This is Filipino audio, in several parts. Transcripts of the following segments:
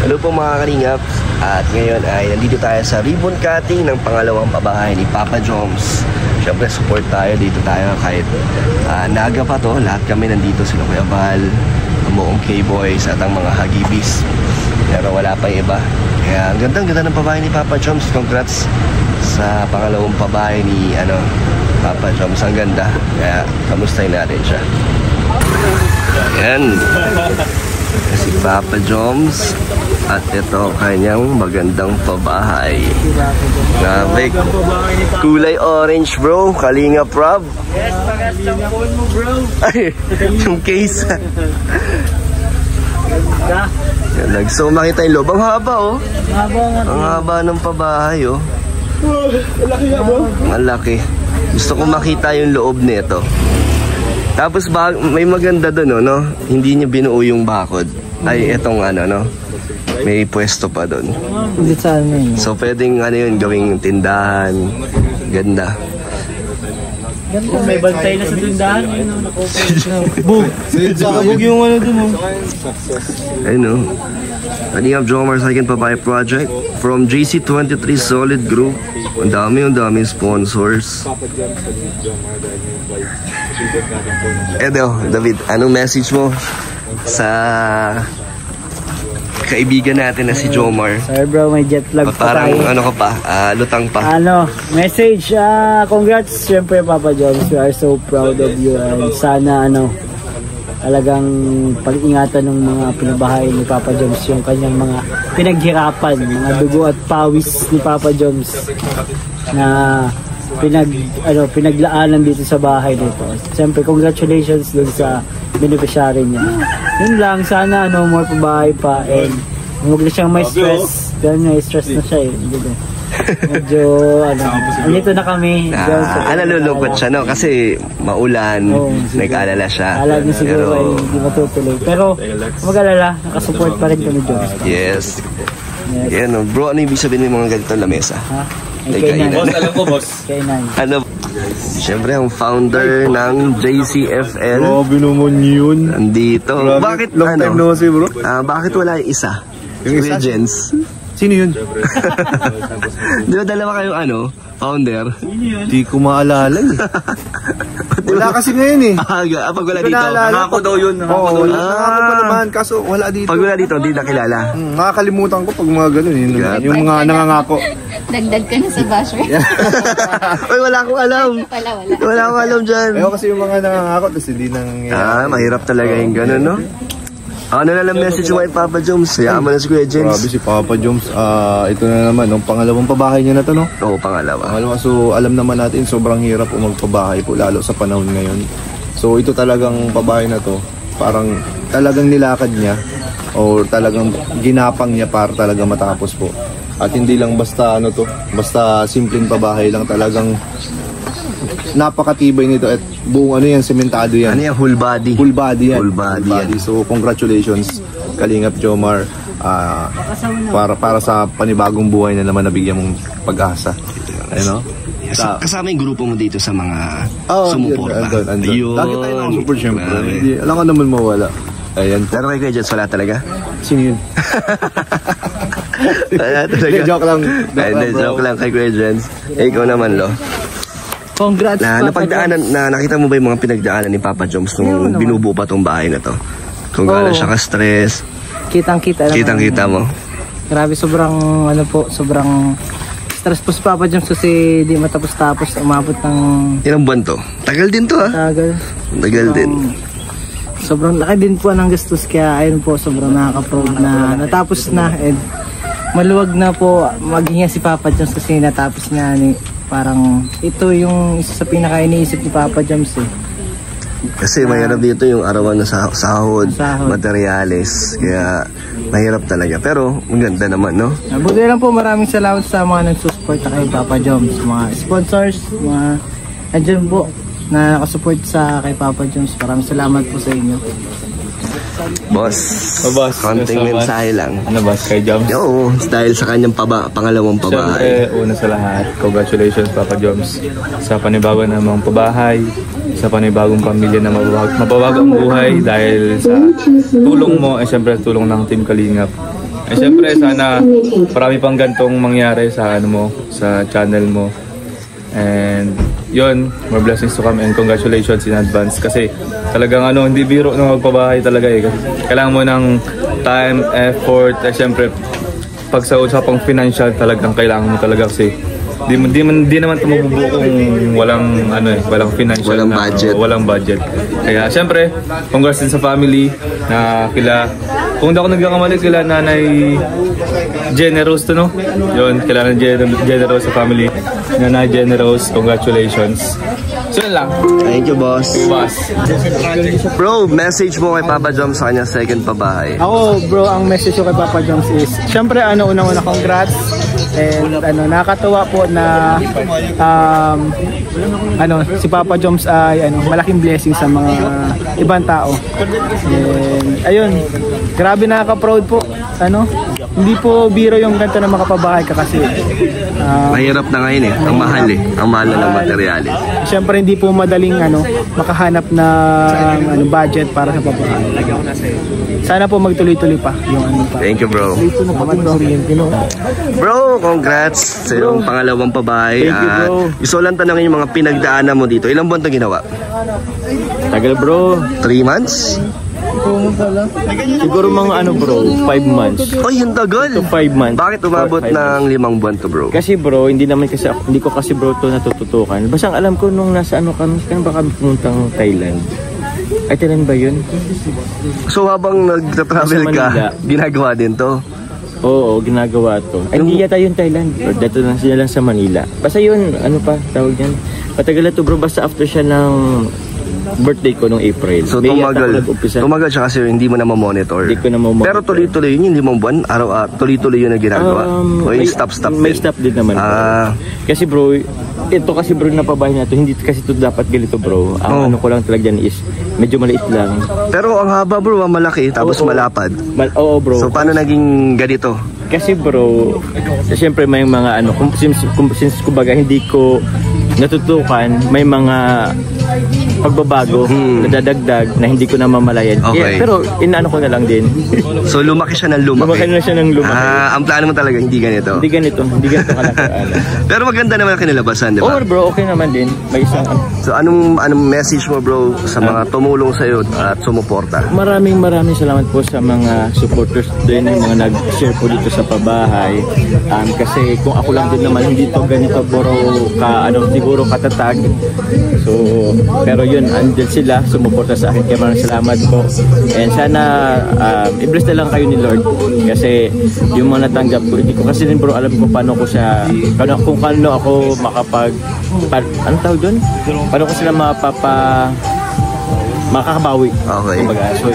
Hello po mga kalingap. At ngayon ay nandito tayo sa ribbon cutting ng pangalawang pabahay ni Papa Joms. Siyempre support tayo, dito tayo kahit naga pa to. Lahat kami nandito, sila Kuya Val, ang buong K-Boys at ang mga Hagibis. Pero wala pa iba. Kaya ang ganda ng pabahay ni Papa Joms. Congrats sa pangalawang pabahay ni Papa Joms. Ang ganda. Kaya kamustahin natin siya. Yan si Papa Joms. At ito kanyang magandang pabahay. Grabe, kulay orange bro. Kalingap Rob. Yes, pagkastang phone mo bro. Ay, yung case. Ganda. So makita yung loob. Ang haba oh. Ang haba ng pabahay oh. Malaki nga bro. Malaki. Gusto ko makita yung loob nito. Tapos may maganda doon no? Hindi niya binuo yung bakod. Ay etong no? May pwesto pa doon. So pwedeng yun, gawing tindahan. Ganda. May bantay na sa tindahan. Bug. Bug yung dun. Ayun Kalingap Jomar Second Pabahay Project from JC23 Solid Group. Ang dami sponsors. David, anong message mo sa kaibigan natin na si Jomar? Sorry bro, may jet lag pa tayo. Lutang pa. Message, congrats syempre Papa Joms. We are so proud of you and sana talagang pag-ingatan ng mga pinabahay ni Papa Joms yung kanyang mga pinaghirapan, mga dugo at pawis ni Papa Joms na pinaglaanan dito sa bahay nito. Siyempre, congratulations dun sa beneficiary niya. Yun lang, sana more pabahay pa and huwag na siyang may stress. Dahil may stress na siya medyo andito na kami. Nalulungkot siya kasi maulan, nag-alala siya. Alala niya siguro ay hindi matutuloy. Pero mag-alala, nakasupport pa rin kami Joms. Yes. Yan bro, ano ibig sabihin ng mga ganitong lamesa? Boss, alam ko boss. Siyempre ang founder ng JCFL. Grabe naman yun. Nandito. Bakit long time no see bro? Bakit wala yung isa? Yung isa? Jens. Sino yun? Di ba dalawa kayong founder? Di ko maalala Wala kasi ngayon pag wala dito. Nangako daw yun. Nangako pa naman, kaso wala dito. Pag wala dito, hindi nakilala. Nakakalimutan ko pag mga ganun. Yung mga nangangako. Dagdag ka na sa basher. Uy, wala akong alam. Wala akong alam dyan. Ayaw kasi yung mga nangangako, tapos hindi nangyayari. Mahirap talaga yung ganun, no? Ano na lang message mo kay Papa Joms? Hayaan mo na si Kuya James. Grabe si Papa Joms. Ito na naman, pangalawang pabahay niya na to, no? Oo, pangalawa. So, alam naman natin, sobrang hirap magpabahay po, lalo sa panahon ngayon. So, ito talagang pabahay na to, parang talagang nilakad niya o talagang ginapang niya para talaga matapos po. At hindi lang basta basta simpleng pabahay lang, talagang napakatibay nito at buong sementado yan. Yan? Whole body? Full body yan. Full body. So congratulations Kalingap Jomar para sa panibagong buhay na naman nabigyan mong pag-asa. Kasama yung grupo mo dito sa mga sumuporta. Andun. Lagi tayo nakasupport syempre. Alam ka naman mawala. Ayan. Pero kay Kuya Jens wala talaga? Sino yun? Wala talaga. Joke lang. Joke lang kay Kuya Jens. Ikaw naman lo. Congrats nakita mo ba yung mga pinagdaanan ni Papa Joms nung binubuo pa tong bahay na to? Kung gaano siya ka-stress. Kitang-kita mo. Grabe, sobrang stress po si Papa Joms kasi di matapos-tapos, umabot ng... Ilang buwan to? Tagal din to Tagal din. Sobrang laki din po ng gastos kaya ayun po, sobrang nakaka-proud na natapos na and maluwag na po maghinga si Papa Joms kasi natapos niya parang ito yung isa sa pinaka-iniisip ni Papa Joms Kasi mahirap dito yung arawan na sahod, materyales, kaya mahirap talaga. Pero maganda naman, no? Buti lang po, maraming salamat sa mga nagsusuporta kay Papa Joms, mga sponsors, mga andyan po na nakasupport kay Papa Joms. Maraming salamat po sa inyo. Boss, konting mensahe lang. Ano boss, kay Joms? Oo, dahil sa kanyang pangalawang pabahay. Siyempre, una sa lahat, congratulations Papa Joms sa panibago namang pabahay, sa panibagong pamilya na mababago ang buhay dahil sa tulong mo, siyempre tulong ng Team Kalingap. And syempre, sana marami pang gantong mangyari sa ano mo, sa channel mo. And yun, more blessings to come and congratulations in advance. Kasi talagang ano, hindi biro na magpabahay talaga eh. Kasi kailangan mo ng time, effort, at syempre, pag sa usapang financial talagang kailangan mo talaga kasi di naman ito mabubuo kung walang ano eh, walang financial, walang na, budget. Walang budget. Kaya syempre, congrats din sa family na kila, kung hindi ako nagkakamali, kila Nanay Generous to, no? Yun, kila Nanay Generous sa family. Nanay Generous, congratulations. So yun lang. Thank you, boss. Boss. Bro, message mo kay Papa Joms sa kanya second pabahay. Ako, bro, ang message ko kay Papa Joms is, syempre, unang-una congrats. And nakakatuwa po na si Papa Joms ay malaking blessing sa mga ibang tao. And ayun, grabe nakaka-proud po. Hindi po biro yung ganito na makapabahay ka kasi Mahirap na ngayon eh. Ang mahal eh. Ang mahal na ng materyales. syempre hindi po madaling makahanap ng budget para sa pabahay. Sana po magtuloy-tuloy pa yung pa. Thank you, bro. Bro, congrats sa iyong pangalawang pabahay. Thank you, bro. Gusto lang tanongin yung mga pinagdaanan mo dito. Ilang buwan ito ginawa? Tagal, bro. 3 months? Siguro mga bro, 5 months. Ay, ang tagal. To 5 months. Bakit umabot ng 5 buwan to, bro? Kasi bro, hindi ko kasi bro to natututukan. Basta ang alam ko nung nasa kami ba kami pumuntang Thailand. Ay, Thailand ba yun? So habang nagta-travel ka, ginagawa din to? Oo, ginagawa to. Ay, hindi yata yun Thailand. Or dito lang sila lang sa Manila. Basta yun, tawag yan. Matagal na to bro, basta after siya ng birthday ko nung April. So May tumagal siya kasi hindi mo na ma-monitor. Hindi ko na ma-monitor. Pero tuloy-tuloy yun, yung 5 buwan, tuloy-tuloy yun na ginagawa. O yung stop-stop din? May stop din naman. Kasi bro, ito kasi bro napabahay na to, hindi kasi to dapat ganito bro. Ang ko lang talaga dyan is medyo maliit lang. Pero ang haba bro, malaki, tapos malapad. Oo bro. So paano naging ganito? Kasi bro, siyempre may mga since kumbaga hindi ko natutukan, may mga pagbabago na dadagdag na hindi ko na mamalayan. Okay. Pero inaano ko na lang din. So lumaki siya ng lumaki? Lumaki na siya ng lumaki. Ang plano mo talaga hindi ganito? Hindi ganito kalaki. Pero maganda naman ang kinalabasan, di ba? Oo bro, okay naman din. May isang So anong message mo bro sa mga tumulong sa'yo at sumuporta? Maraming salamat po sa mga supporters din, yung mga nag-share po dito sa pabahay. Kasi kung ako lang din naman, hindi to ganito bro siguro katatag. So, pero yun, andyan sila, sumuporta sa akin. Kaya maraming salamat po. And sana, i-bless na lang kayo ni Lord. Kasi yung mga natanggap ko, hindi ko kasi din bro alam kung paano ko siya, kung paano ako ano tawag doon? Paano ko sila makakabawi. Okay. Kumbaga, so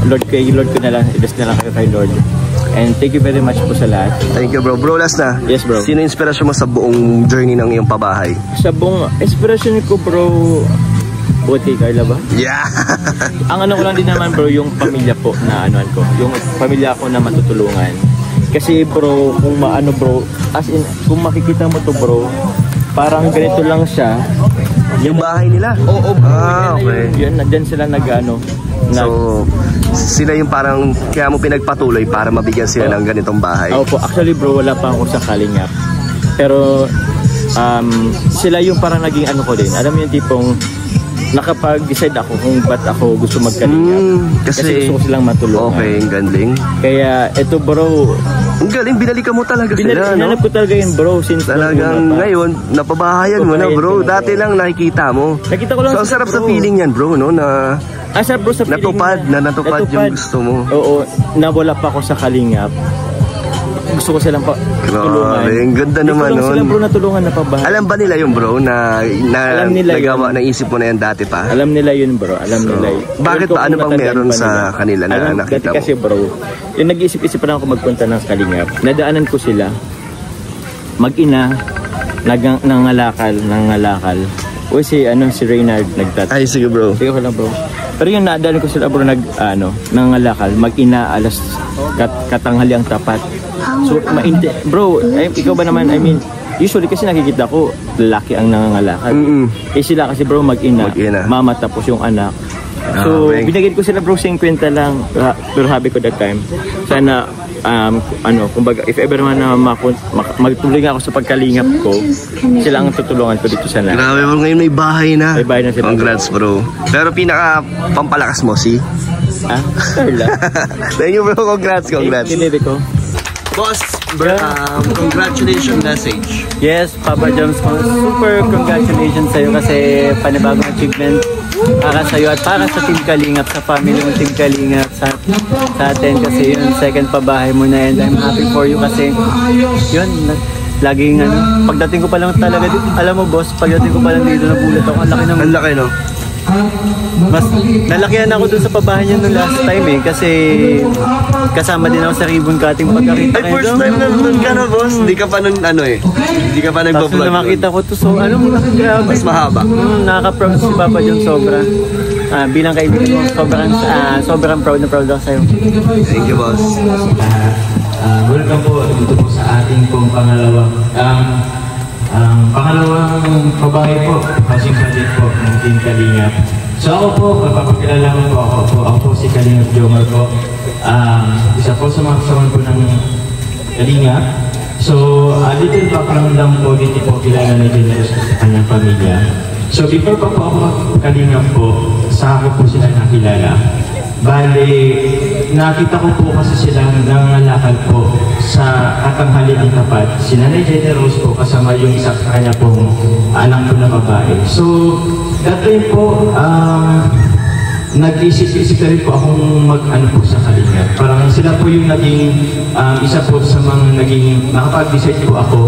Lord ko na lang, i-bless na lang kayo kay Lord. And thank you very much po sa lahat. Thank you bro. Bro, last na. Yes bro. Sino inspirasyon mo sa buong journey ng iyong pabahay? Sa buong inspiration ko bro, Buti Carla ba? Yeah! Ang ko lang din naman bro, yung pamilya po na ko. Yung pamilya ko na matutulungan. Kasi bro, kung bro, as in, kung makikita mo to bro, parang ganito lang siya. Yung bahay nila? Oo bro. Okay. Yun, dyan sila So, sila yung parang kaya mo pinagpatuloy para mabigyan sila ng ganitong bahay? Opo, actually bro, wala pa ako sa Kalingap. Pero, sila yung parang naging ko din. Alam mo yung tipong, nakapag-decide ako kung ba't ako gusto magkalingap. Kasi gusto ko silang matulungan. Okay, ang galing. Kaya ito bro, ang galing, binalikan mo talaga sila, no? Binalip ko talaga yun bro. Since talagang ngayon, napabahayan mo na bro. Dati lang nakikita mo. Nakita ko lang. So ang sarap sa feeling yan bro, no? Na sarap bro sa feeling natupad yung gusto mo. Oo, nawala pa ako sa Kalingap. Gusto ko silang tulungan. Grabe, ang ganda naman nun. Sila bro natulungan na pabahay. Alam ba nila yung bro na nagawa, naisip mo na yan dati pa? Alam nila yun bro, nila yun. Bakit ba? Ano bang meron sa kanila na nakita mo? Kasi bro, yung nag-iisip-isip pa lang ako magpunta ng Kalingap. Nadaanan ko sila, mag-ina, nangalakal. O si Reynard nagtat. Ay, sige bro. Sige ko lang bro. Pero yung nadaanan ko sila bro, nangalakal, mag-ina, alas katanghali ang tapat. So, bro, ikaw ba naman, usually kasi nakikita ko, lalaki ang nangangalakal. Sila kasi bro, mag-ina, mama tapos yung anak. So, binigyan ko sila bro, 50 lang. Pero sabi ko that time, sana kumbaga, if ever man na magtuloy nga ako sa pagkalingap ko, sila ang tutulungan ko dito sa lahat. Grabe bro, ngayon may bahay na. May bahay na sila. Congrats bro. Pero pinaka pampalakas mo si? Carla. Thank you bro, congrats. Kinili ko. Boss, congratulations message. Yes, Papa Joms, super congratulations sa'yo kasi panibagong achievement para sa'yo at para sa Team Kalingap, sa family mo Team Kalingap, sa atin kasi yun, second pabahay mo na and I'm happy for you kasi yun, laging pagdating ko pa lang talaga dito, alam mo boss, pagdating ko pa lang dito nagulat ako, ang laki no? Mas nalakihan ako dun sa pabahay niya nung last time kasi kasama din ako sa ribbon cutting pagkakita. Ay, first time na nun ka na boss, hindi ka pa nun hindi ka pa nagpa-vlog. Tapos makita ko to, so grabe. Mas mahaba. Nakaka-proud si Papa John sobra. Bilang kaibigan mo, sobrang proud na proud ako sa'yo. Thank you boss. Welcome po dito po sa ating pong pangalawang pabahay po, housing project po ng Team Kalingap. So ako po, magpapakilala po ako po si Kalingap Jomar po. Isa po sa mga kasama po ng Kalingap. So, little background lang po, hindi po kilala na generous sa kanyang pamilya. So before pa po ako Kalingap po, sa ako po sila nakilala. Bale, nakita ko po kasi silang nangangalakal po sa katanghalian tapat. Si Nanay Generous po kasama yung isa sa kanya pong anak ko na babae. So, that time po, nag-isip-isip na rin po akong mag-ano po sa Kalingap. Parang sila po yung naging isa po sa mga naging nakapag-decide po ako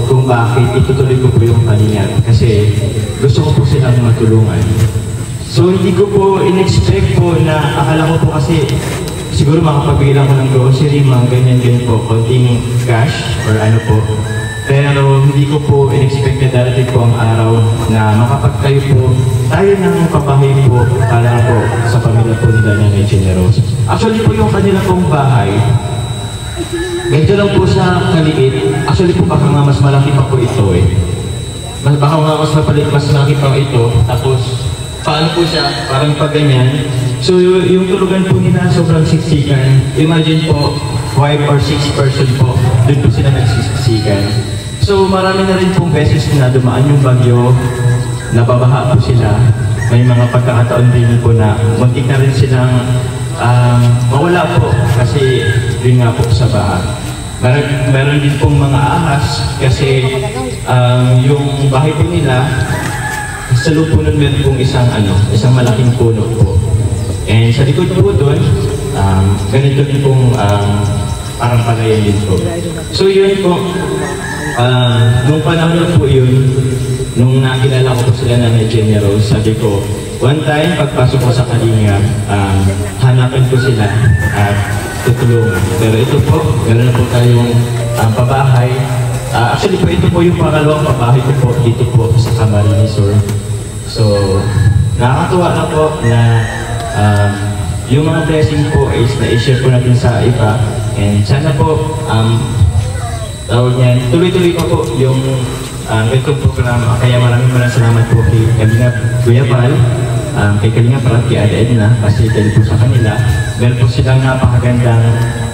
kung bakit itutuloy ko po yung Kalingap. Kasi gusto ko po silang matulungan. So hindi ko po in-expect po na akala ko po kasi siguro makapagbilang ko ng grocery, mga ganyan-ganyan po, konting cash or ano po. Pero hindi ko po in-expect na darating po ang araw na makapagtayo po tayo ng pabahay po para po sa pamilya po nila ng Generous. Actually po yung kanila pong bahay, medyo lang po siya kaliit. Actually po baka nga mas malaki pa po ito Baka nga mas malaki pa ito. Tapos paano po siya? Parang pag ganyan. So yung tulugan po nila sobrang siksikan. Imagine po, 5 or 6 person po, doon po sila nagsisiksikan. So marami na rin pong beses na dumaan yung bagyo, nababaha po sila. May mga pagkakataon din po na muntik na rin silang mawala po kasi yun nga po sa baha. Meron din pong mga ahas kasi yung bahay po nila sa lupo nun meron pong isang malaking puno po. And sa likod po doon, ganito din pong parang palayan din po. So yun po, nung panahon po yun, nung nakilala ko po sila na Generous, sabi ko, one time, pagpasok ko sa Kalingap, hanapan ko sila at tutulungan. Pero ito po, meron po tayong pabahay. Actually po, ito po yung pangalawang pabahay ko po dito po sa Camarines Sur. So, nakakatuwa na po na yung mga blessing po is na-share po natin sa iba. And sana po, tawag niyan, tuloy-tuloy pa po yung itong programa. Kaya maraming salamat po kay Kalingap Kuya Val, kay Kalingap Rat, kay Ate Edna, kasi dahil po sa kanila, meron po silang napakagandang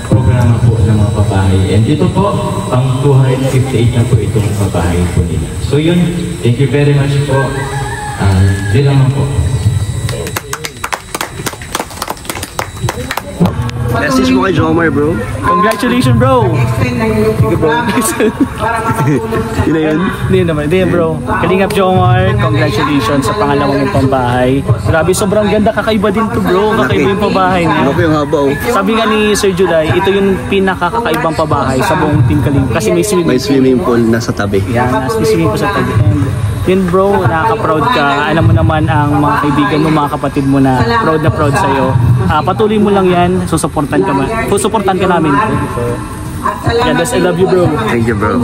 programa po ng mga pabahay. And dito po, pang 258 na po itong pabahay po nila. So yun, thank you very much po. Yun naman po. Message mo kay Jomar bro. Congratulations bro! Sige bro. Yun na yun? Hindi bro. Kalingap Jomar, congratulations sa pangalawang yung pambahay. Grabe, sobrang ganda, kakaiba din to bro. Kakaiba yung pabahay niya. Ano yung haba Sabi nga ni Sir July, ito yung pinakakakaibang pabahay sa buong Team Kalingap. Kasi may swimming pool nasa tabi. Yan, may swimming pool sa tabi. Yun bro, nakaka-proud ka. Alam mo naman ang mga kaibigan mo, mga kapatid mo na proud sa'yo. Patuloy mo lang yan, susuportan ka namin. Yeah, I love you bro. Thank you bro.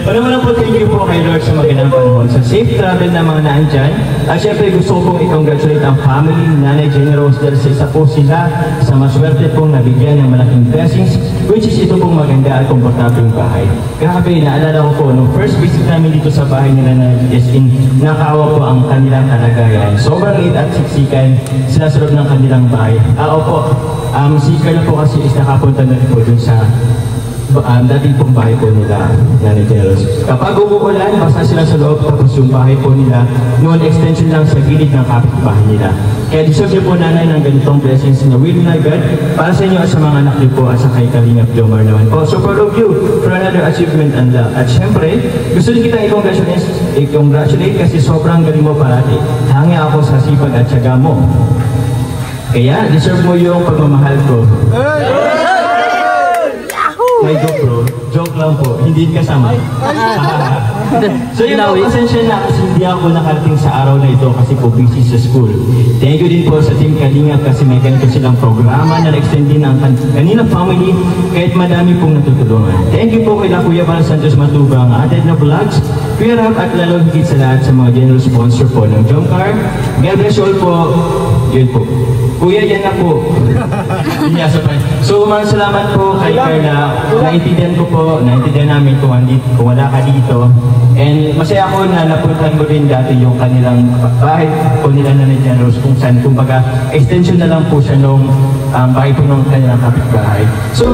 Ano mo na po, thank you po kay Lord sa magandang panahon. Sa safe travel na mga naandyan. At syempre gusto ko pong i-congratulate ang family ni Nanay Generous dahil sa isa po sila sa maswerte pong nabigyan ng malaking blessings which is ito pong maganda at komportableng bahay. Grabe, naalala ko po, nung first visit namin dito sa bahay nila na is in, nakaawa po ang kanilang kalagayan. Sobrang liit at siksikan sila sa loob ng kanilang bahay. Opo, si Carla po kasi is nakapunta na rin po dun sa dating pong bahay po nila, Nanay Jeros. Kapag umuulan, basta sila sa loob, tapos yung bahay po nila, noon extension lang sa gilid ng kapitbahay nila. Kaya deserve niyo po, Nanay, ng ganitong blessings na will na God para sa inyo at sa mga anak niyo po at sa kay Kalingap Jomar naman po. So proud of you for another achievement and at syempre, gusto din kita i-congratulate kasi sobrang galing mo parati. Hangi ako sa sipag at syaga mo. Kaya deserve mo yung pagmamahal ko. May GoPro, joke lang po, hindi kasama. So yun po, pasensya na kasi hindi ako nakarating sa araw na ito kasi po busy sa school. Thank you din po sa Team Kalingap kasi may ganito silang programa na na-extend din ang kanilang family kahit madami pong natutulungan. Thank you po kay Kuya Val Santos Matubang, added na vlogs, Kuya Rap at lalo higit sa lahat sa mga general sponsor po ng Jomcar. God bless you all po. Yun po. Kuya, yan na po. So, maraming salamat po kay Carla. Naintindihan ko po, naintindihan namin kung wala ka dito. And masaya ako na napuntan mo rin dati yung kanilang bahay po nila na Generous kung saan, kumbaga, extension na lang po siya nung bahay po nung kanilang kapitbahay. So,